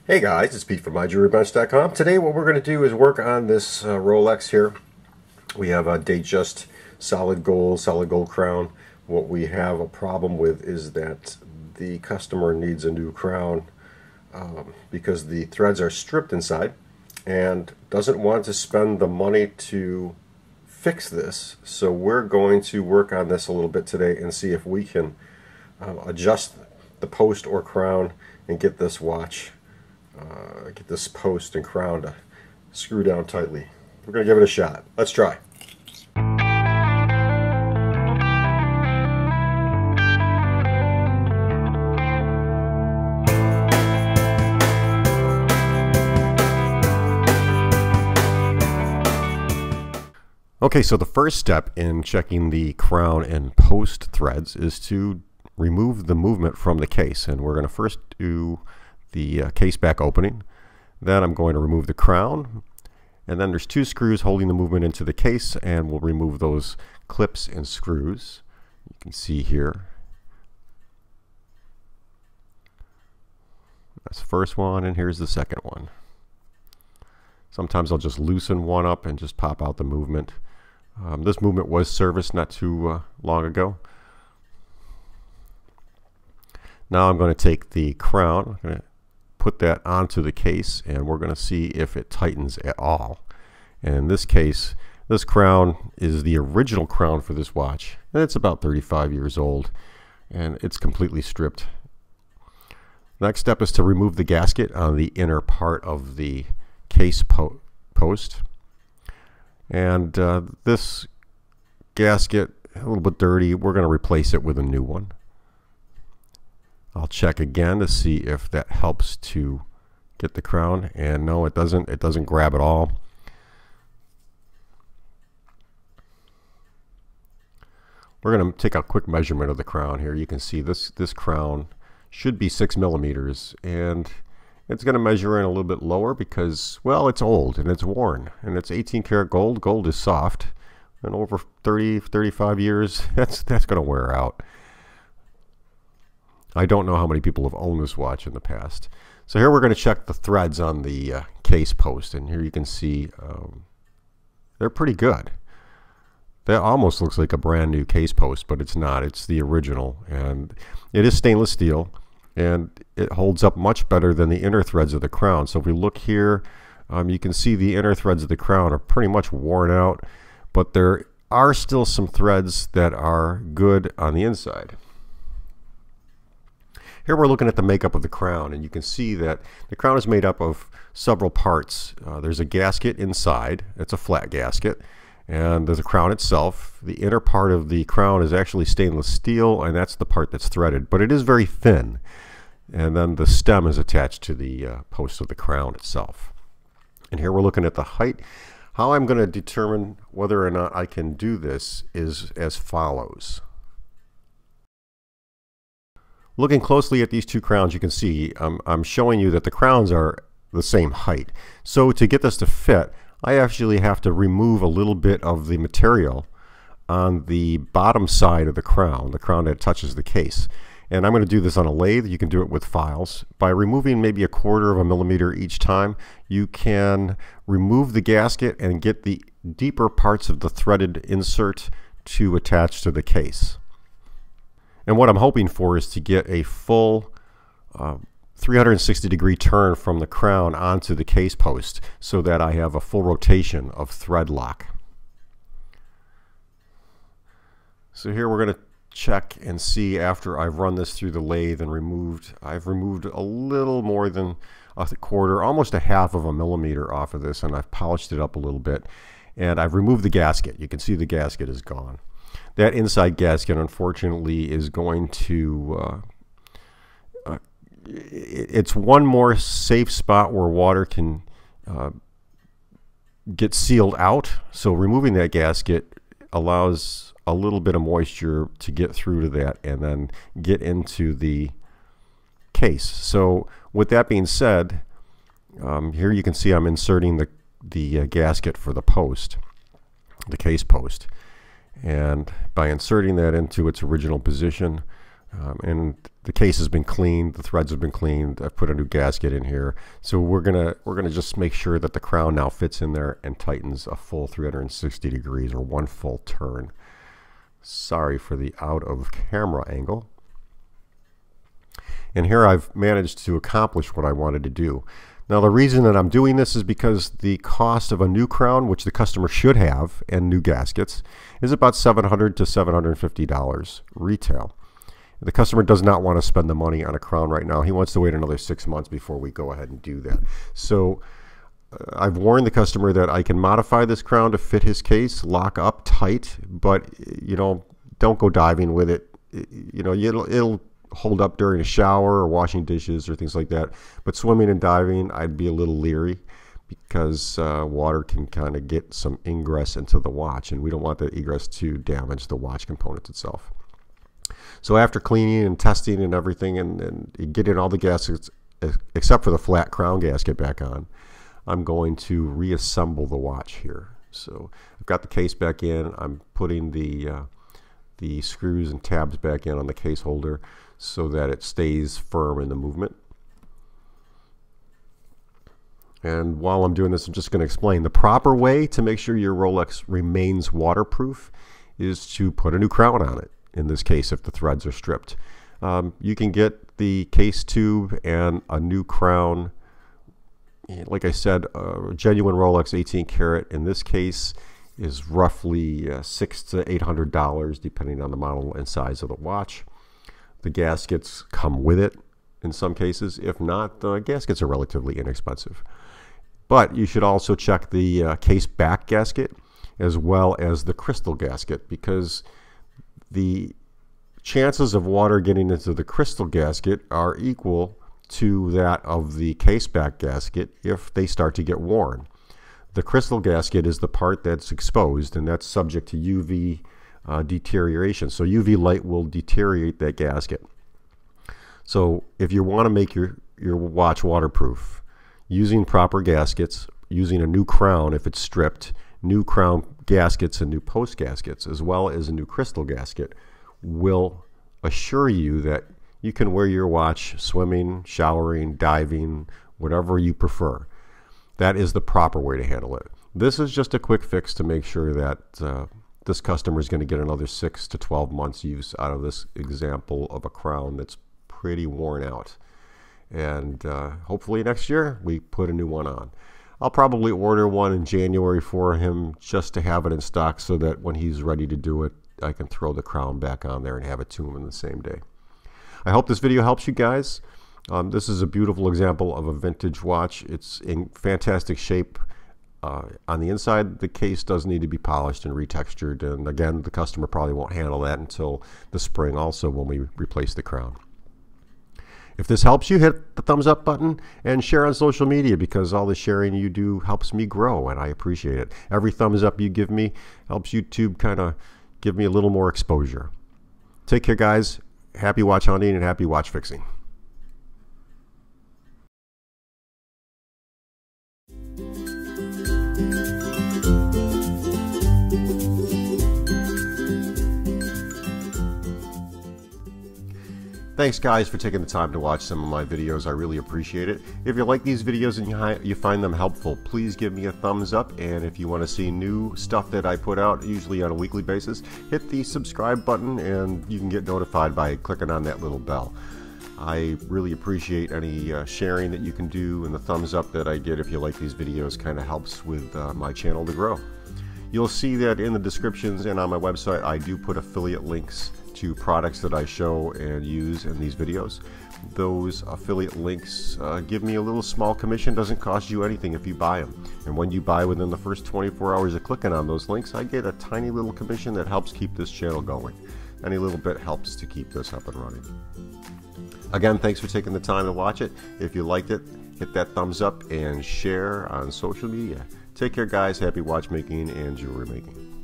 Hey guys, it's Pete from MyJewelryBunch.com. Today what we're going to do is work on this Rolex here. We have a Datejust solid gold crown. What we have a problem with is that the customer needs a new crown because the threads are stripped inside and doesn't want to spend the money to fix this. So we're going to work on this a little bit today and see if we can adjust the post or crown and get this watch get this post and crown to screw down tightly. We're going to give it a shot. Let's try. Okay, so the first step in checking the crown and post threads is to remove the movement from the case. And we're going to first do the case back opening. Then I'm going to remove the crown, and then there's two screws holding the movement into the case, and we'll remove those clips and screws. You can see here. That's the first one, and here's the second one. Sometimes I'll just loosen one up and just pop out the movement. This movement was serviced not too long ago. Now I'm going to take the crown, I'm going to put that onto the case, and we're going to see if it tightens at all. And in this case, this crown is the original crown for this watch, and it's about 35 years old, and it's completely stripped. Next step is to remove the gasket on the inner part of the case post. And this gasket, a little bit dirty, we're going to replace it with a new one. I'll check again to see if that helps to get the crown, and no, it doesn't. It doesn't grab at all. We're going to take a quick measurement of the crown here. You can see this crown should be 6 millimeters, and it's going to measure in a little bit lower because, well, it's old and it's worn, and it's 18 karat gold. Gold is soft, and over 35 years, that's going to wear out. I don't know how many people have owned this watch in the past. So here we're going to check the threads on the case post, and here you can see they're pretty good. That almost looks like a brand new case post, but it's not. It's the original, and it is stainless steel, and it holds up much better than the inner threads of the crown. So if we look here, you can see the inner threads of the crown are pretty much worn out, but there are still some threads that are good on the inside. Here we're looking at the makeup of the crown, and you can see that the crown is made up of several parts. There's a gasket inside. It's a flat gasket, and there's a crown itself. The inner part of the crown is actually stainless steel, and that's the part that's threaded, but it is very thin. And then the stem is attached to the post of the crown itself. And here we're looking at the height. How I'm going to determine whether or not I can do this is as follows. Looking closely at these two crowns, you can see I'm showing you that the crowns are the same height. So to get this to fit, I actually have to remove a little bit of the material on the bottom side of the crown that touches the case. And I'm going to do this on a lathe. You can do it with files. By removing maybe 1/4 of a millimeter each time, you can remove the gasket and get the deeper parts of the threaded insert to attach to the case. And what I'm hoping for is to get a full 360-degree turn from the crown onto the case post so that I have a full rotation of thread lock. So here we're going to check and see after I've run this through the lathe and I've removed a little more than 1/4, almost 1/2 of a millimeter off of this, and I've polished it up a little bit. And I've removed the gasket. You can see the gasket is gone. That inside gasket, unfortunately, is going to, it's one more safe spot where water can get sealed out. So removing that gasket allows a little bit of moisture to get through to that and then get into the case. So with that being said, here you can see I'm inserting the gasket for the post, the case post. And by inserting that into its original position, and the case has been cleaned, the threads have been cleaned. I've put a new gasket in here. So we're gonna just make sure that the crown now fits in there and tightens a full 360 degrees, or one full turn. Sorry for the out of camera angle. And here I've managed to accomplish what I wanted to do. Now the reason that I'm doing this is because the cost of a new crown, which the customer should have, and new gaskets, is about $700 to $750 retail. The customer does not want to spend the money on a crown right now. He wants to wait another 6 months before we go ahead and do that. So I've warned the customer that I can modify this crown to fit his case, lock up tight, but don't go diving with it. It'll hold up during a shower or washing dishes or things like that. But swimming and diving, I'd be a little leery, because water can kind of get some ingress into the watch, and we don't want the egress to damage the watch component itself. So after cleaning and testing and everything, and getting all the gaskets except for the flat crown gasket back on, I'm going to reassemble the watch here. So I've got the case back in. I'm putting the screws and tabs back in on the case holder so that it stays firm in the movement. And while I'm doing this, I'm just going to explain the proper way to make sure your Rolex remains waterproof is to put a new crown on it. In this case, if the threads are stripped, you can get the case tube and a new crown. Like I said, a genuine Rolex 18 karat in this case is roughly $600 to $800, depending on the model and size of the watch. The gaskets come with it in some cases. If not, the gaskets are relatively inexpensive. But you should also check the case back gasket as well as the crystal gasket, because the chances of water getting into the crystal gasket are equal to that of the case back gasket if they start to get worn. The crystal gasket is the part that's exposed, and that's subject to UV deterioration. So UV light will deteriorate that gasket. So if you want to make your watch waterproof, using proper gaskets, using a new crown if it's stripped, new crown gaskets and new post gaskets, as well as a new crystal gasket, will assure you that you can wear your watch swimming, showering, diving, whatever you prefer. That is the proper way to handle it. This is just a quick fix to make sure that this customer is going to get another 6 to 12 months use out of this example of a crown that's pretty worn out. And hopefully next year we put a new one on. I'll probably order one in January for him just to have it in stock so that when he's ready to do it, I can throw the crown back on there and have it to him in the same day. I hope this video helps you guys. This is a beautiful example of a vintage watch. It's in fantastic shape. On the inside, the case does need to be polished and retextured. And again, the customer probably won't handle that until the spring also when we replace the crown. If this helps you, hit the thumbs up button and share on social media, because all the sharing you do helps me grow, and I appreciate it. Every thumbs up you give me helps YouTube kind of give me a little more exposure. Take care, guys. Happy watch hunting and happy watch fixing. Thanks guys for taking the time to watch some of my videos. I really appreciate it. If you like these videos and you find them helpful, please give me a thumbs up. And if you want to see new stuff that I put out, usually on a weekly basis, hit the subscribe button and you can get notified by clicking on that little bell. I really appreciate any sharing that you can do, and the thumbs up that I get if you like these videos kind of helps with my channel to grow. You'll see that in the descriptions and on my website I do put affiliate links to products that I show and use in these videos. Those affiliate links give me a little small commission. Doesn't cost you anything if you buy them. And when you buy within the first 24 hours of clicking on those links, I get a tiny little commission that helps keep this channel going. Any little bit helps to keep this up and running. Again, thanks for taking the time to watch it. If you liked it, hit that thumbs up and share on social media. Take care guys, happy watchmaking and jewelry making.